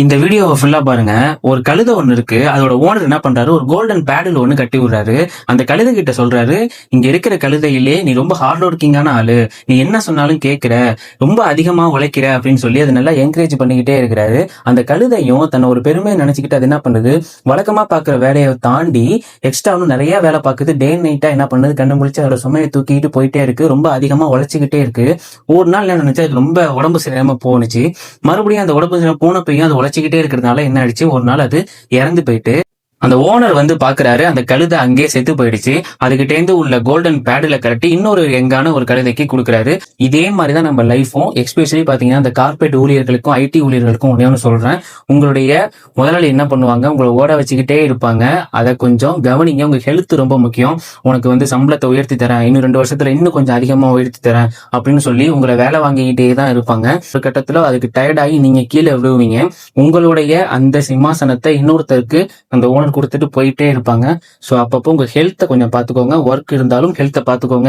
இந்த வீடியோவை ஃபுல்லா பாருங்க. ஒரு கழுதை ஒண்ணு இருக்கு. அதோட ஓனர் என்ன பண்றாரு, ஒரு கோல்டன் பேடில் ஒண்ணு கட்டி விடுறாரு. அந்த கழுதை கிட்ட சொல்றாரு, இங்க இருக்கிற கழுதையிலே நீ ரொம்ப ஹார்ட் ஒர்க்கிங்கான ஆளு, நீ என்ன சொன்னாலும் கேட்கிற, ரொம்ப அதிகமா உழைக்கிற அப்படின்னு சொல்லி அதை நல்லா என்கரேஜ் பண்ணிக்கிட்டே இருக்கிறாரு. அந்த கழுதையும் தன்னை ஒரு பெருமையை நினைச்சுக்கிட்டு அது என்ன பண்ணுது, வழக்கமா பாக்குற வேலையை தாண்டி எக்ஸ்ட்ராவும் நிறைய வேலை பார்க்குது. டே நைட்டா என்ன பண்ணுது, கண்ணு முழிச்சு அதோட சுமையை தூக்கிட்டு போயிட்டே இருக்கு. ரொம்ப அதிகமா உழைச்சிக்கிட்டே இருக்கு. ஒரு நாள் என்ன நினைச்சு, அது ரொம்ப உடம்பு சரியாம போனுச்சு. மறுபடியும் அந்த உடம்பு சரியாம போனப்பையும் அது உழைச்சிக்கிட்டே இருக்கிறதுனால என்ன ஆயிடுச்சு, ஒரு நாள் அது இறந்து போயிட்டு அந்த ஓனர் வந்து பாக்குறாரு, அந்த கழுதை அங்கேயே செத்து போயிடுச்சு. அதுகிட்ட இருந்து உள்ள கோல்டன் பேடில கட்டி இன்னொரு எங்கான ஒரு கழுதைக்கு கொடுக்குறாரு. இதே மாதிரிதான் நம்ம லைஃபும், எஸ்பெஷலி பாத்தீங்கன்னா இந்த கார்பரேட் ஊழியர்களுக்கும் ஐடி ஊழியர்களுக்கும் ஒண்ணு சொல்றேன். உங்களுடைய முதலாளி என்ன பண்ணுவாங்க, உங்களை ஓட வச்சுக்கிட்டே இருப்பாங்க. அதை கொஞ்சம் கவனிங்க. உங்க ஹெல்த் ரொம்ப முக்கியம். உனக்கு வந்து சம்பளத்தை உயர்த்தி தரேன், இன்னும் 2 வருஷத்துல இன்னும் கொஞ்சம் அதிகமா உயர்த்தி தரேன் அப்படின்னு சொல்லி உங்களை வேலை வாங்கிக்கிட்டே தான் இருப்பாங்க. ஒரு கட்டத்துல அதுக்கு டயர்டாகி நீங்க கீழே விழுவீங்க. உங்களுடைய அந்த சிம்மாசனத்தை இன்னொருத்தருக்கு அந்த ஓனர் கொடுத்துட்டு போயிட்டே இருப்பாங்க. ஸோ அப்பப்போ உங்க ஹெல்த்தை கொஞ்சம் பார்த்துக்கோங்க. ஒர்க் இருந்தாலும் ஹெல்த்தை பார்த்துக்கோங்க.